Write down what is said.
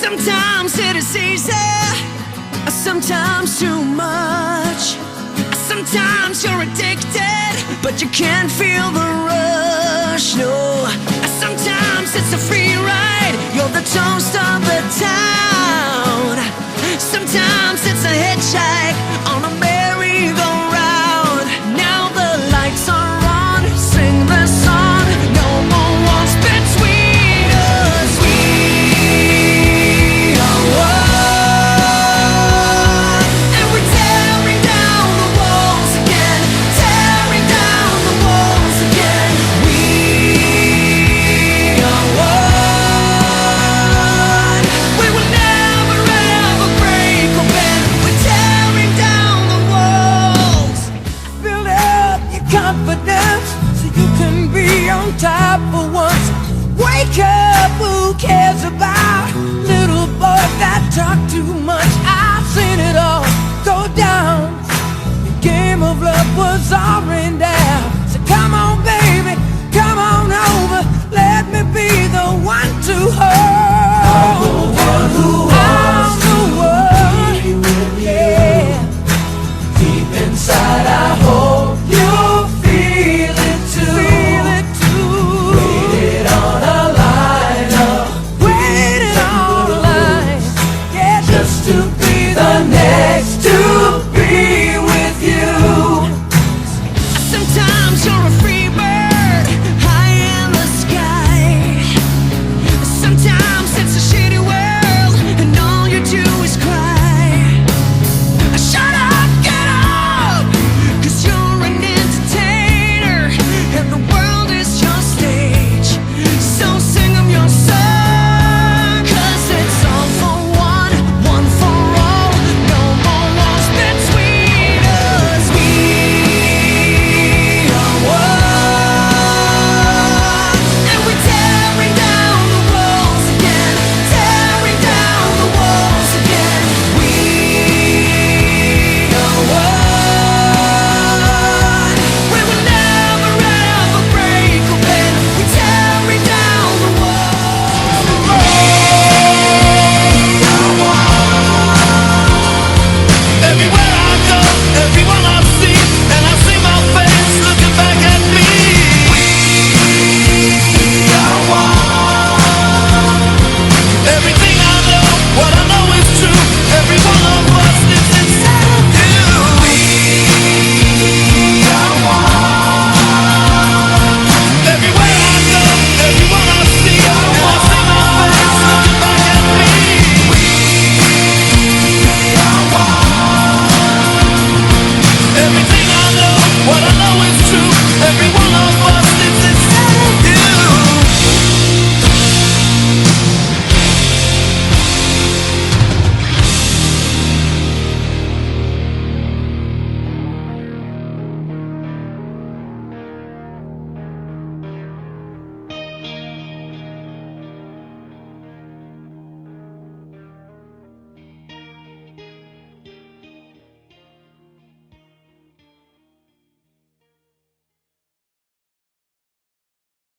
Sometimes it is easy, sometimes too much. Sometimes you're addicted, but you can't feel the rush, no. Sometimes it's a free ride, you're the toast of the town. Sometimes it's a hitchhike on a merry-go-round. Now the lights are on, sing the song, no more walls between us. We are one, and we're tearing down the walls again, tearing down the walls again. We are one, we will never ever break or bend. We're tearing down the walls. Build up your confidence so you can be on top for once. Wake up, who cares about little boys that talk too much? I've seen it all go down. The game of love was already down. So come on, baby, come on over. Let me be the one to hold